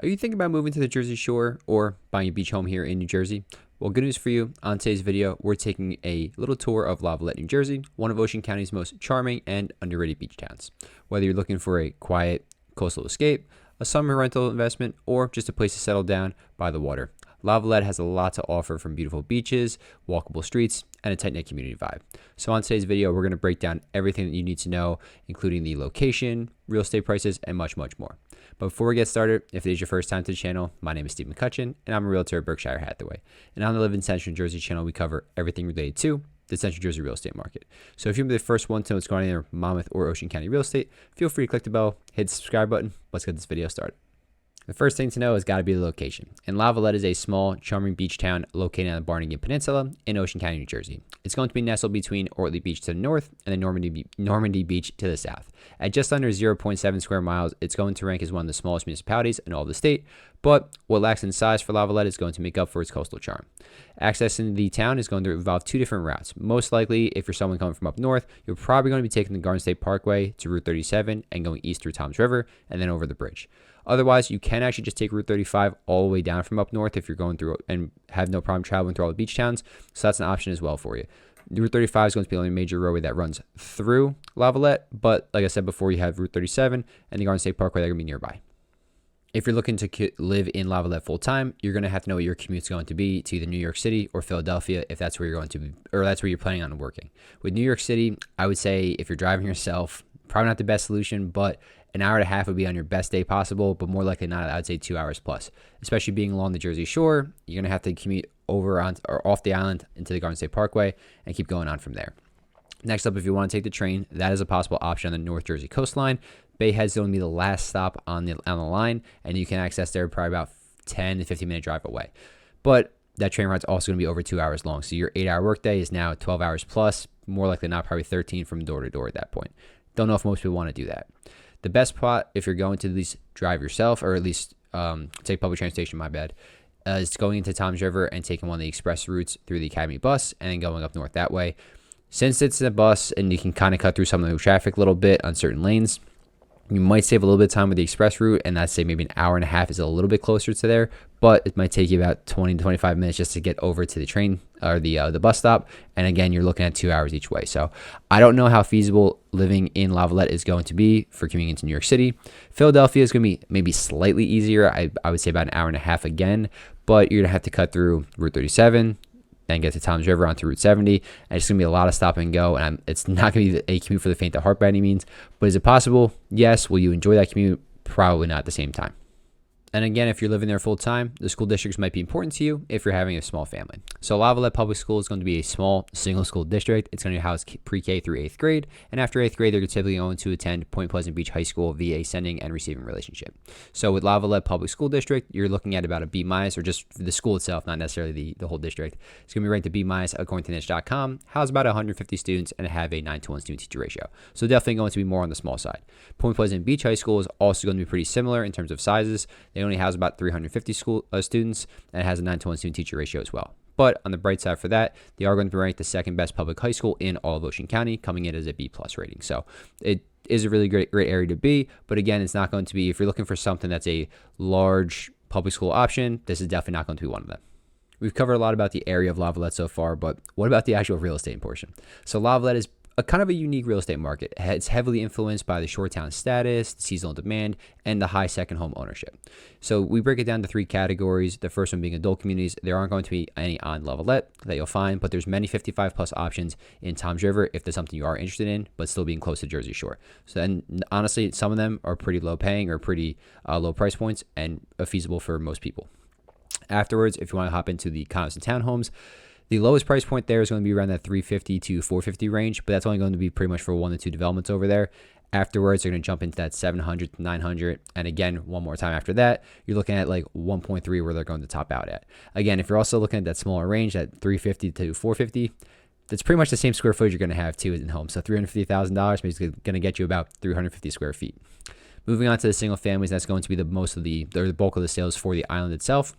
Are you thinking about moving to the Jersey Shore or buying a beach home here in New Jersey? Well, good news for you. On today's video, we're taking a little tour of Lavallette, New Jersey, one of Ocean County's most charming and underrated beach towns. Whether you're looking for a quiet coastal escape, a summer rental investment, or just a place to settle down by the water, Lavallette has a lot to offer, from beautiful beaches, walkable streets, and a tight-knit community vibe. So on today's video, we're going to break down everything that you need to know, including the location, real estate prices, and much, much more. But before we get started, if it is your first time to the channel, my name is Steve McCutcheon, and I'm a realtor at Berkshire Hathaway. And on the Live in Central New Jersey channel, we cover everything related to the Central Jersey real estate market. So if you're the first one to know what's going on in Monmouth or Ocean County real estate, feel free to click the bell, hit the subscribe button. Let's get this video started. The first thing to know has got to be the location. And Lavallette is a small, charming beach town located on the Barnegat Peninsula in Ocean County, New Jersey. It's going to be nestled between Ortley Beach to the north and the Normandy Beach to the south. At just under 0.7 square miles, it's going to rank as one of the smallest municipalities in all of the state, but what lacks in size for Lavallette is going to make up for its coastal charm. Accessing the town is going to involve two different routes. Most likely, if you're someone coming from up north, you're probably going to be taking the Garden State Parkway to Route 37 and going east through Toms River and then over the bridge. Otherwise, you can actually just take Route 35 all the way down from up north if you're going through and have no problem traveling through all the beach towns. So that's an option as well for you. Route 35 is going to be the only major roadway that runs through Lavallette, but like I said before, you have Route 37 and the Garden State Parkway that are going to be nearby. If you're looking to live in Lavallette full time, you're going to have to know what your commute's going to be to either New York City or Philadelphia if that's where you're going to be, or that's where you're planning on working. With New York City, I would say if you're driving yourself, probably not the best solution, but an hour and a half would be on your best day possible, but more likely not, I would say 2 hours plus. Especially being along the Jersey Shore, you're going to have to commute over on or off the island into the Garden State Parkway and keep going on from there. Next up, if you want to take the train, that is a possible option on the North Jersey coastline. Bayhead's going to be the last stop on the line, and you can access there probably about 10 to 15 minute drive away. But that train ride's also going to be over 2 hours long, so your 8-hour workday is now 12 hours plus, more likely not probably 13 from door to door at that point. Don't know if most people want to do that. The best spot, if you're going to at least drive yourself or at least take public transportation, is going into Toms River and taking one of the express routes through the Academy bus and then going up north that way. Since it's a bus and you can kind of cut through some of the traffic a little bit on certain lanes, you might save a little bit of time with the express route, and I'd say maybe an hour and a half is a little bit closer to there, but it might take you about 20 to 25 minutes just to get over to the train or the bus stop. And again, you're looking at 2 hours each way. So I don't know how feasible living in Lavallette is going to be for commuting into New York City. Philadelphia is going to be maybe slightly easier. I would say about an hour and a half again, but you're going to have to cut through Route 37, then get to Toms River onto Route 70, and it's going to be a lot of stop and go, and it's not going to be a commute for the faint of heart by any means, but is it possible? Yes. Will you enjoy that commute? Probably not at the same time. And again, if you're living there full time, the school districts might be important to you if you're having a small family. So Lavallette Public School is going to be a small single school district. It's going to house pre-K through 8th grade. And after 8th grade, they're typically going to attend Point Pleasant Beach High School via a sending and receiving relationship. So with Lavallette Public School District, you're looking at about a B-, or just the school itself, not necessarily the whole district. It's going to be ranked a B- according to niche.com, house about 150 students, and have a 9-to-1 student-teacher ratio. So definitely going to be more on the small side. Point Pleasant Beach High School is also going to be pretty similar in terms of sizes. They only house about 350 students, and it has a 9-to-1 student-teacher ratio as well. But on the bright side for that, they are going to be ranked the second best public high school in all of Ocean County, coming in as a B+ rating. So it is a really great area to be. But again, it's not going to be, if you're looking for something that's a large public school option, this is definitely not going to be one of them. We've covered a lot about the area of Lavallette so far, but what about the actual real estate portion? So Lavallette is a kind of a unique real estate market. It's heavily influenced by the shore town status, the seasonal demand, and the high second home ownership. So we break it down to 3 categories. The first one being adult communities. There aren't going to be any on Lavallette that you'll find, but there's many 55 plus options in Toms River if there's something you are interested in, but still being close to Jersey Shore. So then honestly, some of them are pretty low paying or pretty low price points and feasible for most people. Afterwards, if you want to hop into the condos and townhomes, the lowest price point there is going to be around that $350 to $450 range, but that's only going to be pretty much for 1 to 2 developments over there. Afterwards, they're going to jump into that $700 to $900, and again, one more time after that, you're looking at like 1.3 where they're going to top out at. Again, if you're also looking at that smaller range, that $350 to $450, that's pretty much the same square footage you're going to have too in home. So $350,000 basically going to get you about 350 square feet. Moving on to the single families, that's going to be the bulk of the sales for the island itself.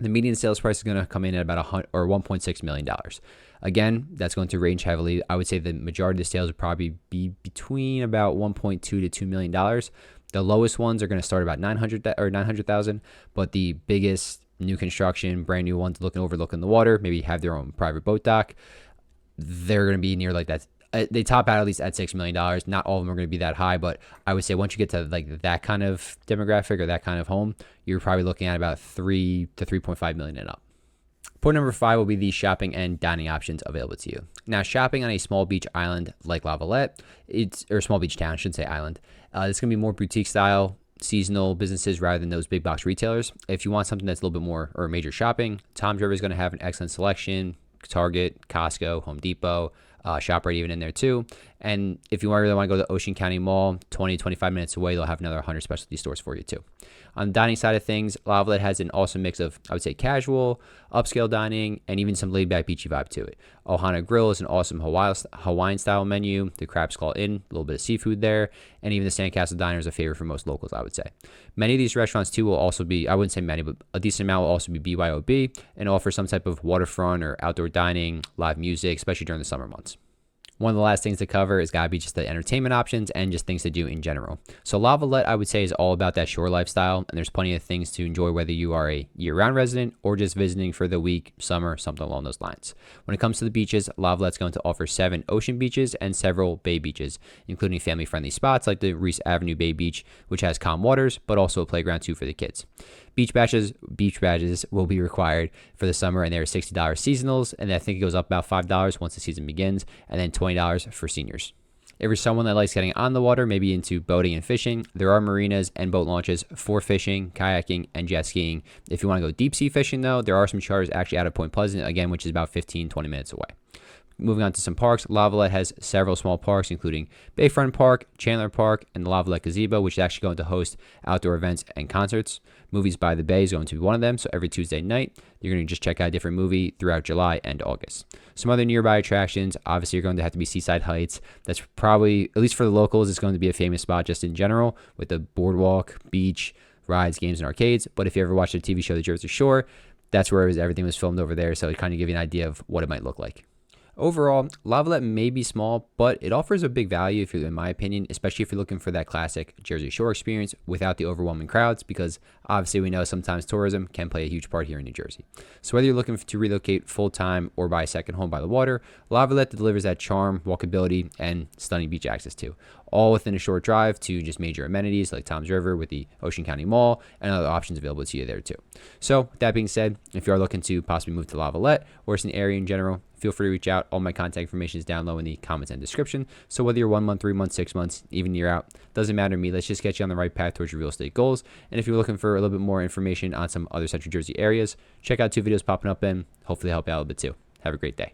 The median sales price is going to come in at about $1.6 million. Again, that's going to range heavily. I would say the majority of the sales would probably be between about $1.2 to $2 million. The lowest ones are going to start about 900,000, but the biggest new construction, brand new ones overlooking the water, maybe have their own private boat dock, they're going to be near like that. They top out at least at $6 million. Not all of them are going to be that high, but I would say once you get to like that kind of demographic or that kind of home, you're probably looking at about 3 to 3.5 million and up. Point number 5 will be the shopping and dining options available to you. Now, shopping on a small beach island like Lavallette, or small beach town, I shouldn't say island, it's going to be more boutique style, seasonal businesses rather than those big box retailers. If you want something that's a little bit more or major shopping, Tom's River is going to have an excellent selection. Target, Costco, Home Depot, ShopRite even in there too. And if you really want to go to the Ocean County Mall, 25 minutes away, they'll have another 100 specialty stores for you too. On the dining side of things, Lavallette has an awesome mix of, I would say, casual, upscale dining, and even some laid-back beachy vibe to it. Ohana Grill is an awesome Hawaiian-style menu. The Crab's Claw Inn, a little bit of seafood there, and even the Sandcastle Diner is a favorite for most locals, I would say. Many of these restaurants too will also be, I wouldn't say many, but a decent amount will also be BYOB and offer some type of waterfront or outdoor dining, live music, especially during the summer months. One of the last things to cover is gotta be just the entertainment options and just things to do in general. So Lavallette, I would say, is all about that shore lifestyle, and there's plenty of things to enjoy whether you are a year-round resident or just visiting for the week, summer, something along those lines. When it comes to the beaches, Lavallette's going to offer 7 ocean beaches and several bay beaches, including family-friendly spots like the Reese Avenue Bay Beach, which has calm waters, but also a playground too for the kids. Beach badges will be required for the summer, and they're $60 seasonals, and I think it goes up about $5 once the season begins, and then $20 for seniors. If you're someone that likes getting on the water, maybe into boating and fishing, there are marinas and boat launches for fishing, kayaking, and jet skiing. If you want to go deep sea fishing, though, there are some charters actually out of Point Pleasant, again, which is about 15-20 minutes away. Moving on to some parks, Lavallette has several small parks, including Bayfront Park, Chandler Park, and the Lavallette Gazebo, which is actually going to host outdoor events and concerts. Movies by the Bay is going to be one of them, so every Tuesday night, you're going to just check out a different movie throughout July and August. Some other nearby attractions, obviously, you're going to have to be Seaside Heights. That's probably, at least for the locals, it's going to be a famous spot just in general, with the boardwalk, beach, rides, games, and arcades. But if you ever watched the TV show The Jersey Shore, that's where everything was filmed over there, so it kind of give you an idea of what it might look like. Overall, Lavallette may be small, but it offers a big value, if you're, in my opinion, especially if you're looking for that classic Jersey Shore experience without the overwhelming crowds, because obviously we know sometimes tourism can play a huge part here in New Jersey. So whether you're looking to relocate full-time or buy a second home by the water, Lavallette delivers that charm, walkability, and stunning beach access too, all within a short drive to just major amenities like Tom's River with the Ocean County Mall and other options available to you there too. So with that being said, if you are looking to possibly move to Lavallette or it's an area in general, feel free to reach out. All my contact information is down low in the comments and description. So whether you're 1 month, 3 months, 6 months, even year out, doesn't matter to me. Let's just get you on the right path towards your real estate goals. And if you're looking for a little bit more information on some other Central Jersey areas, check out 2 videos popping up and hopefully help you out a little bit too. Have a great day.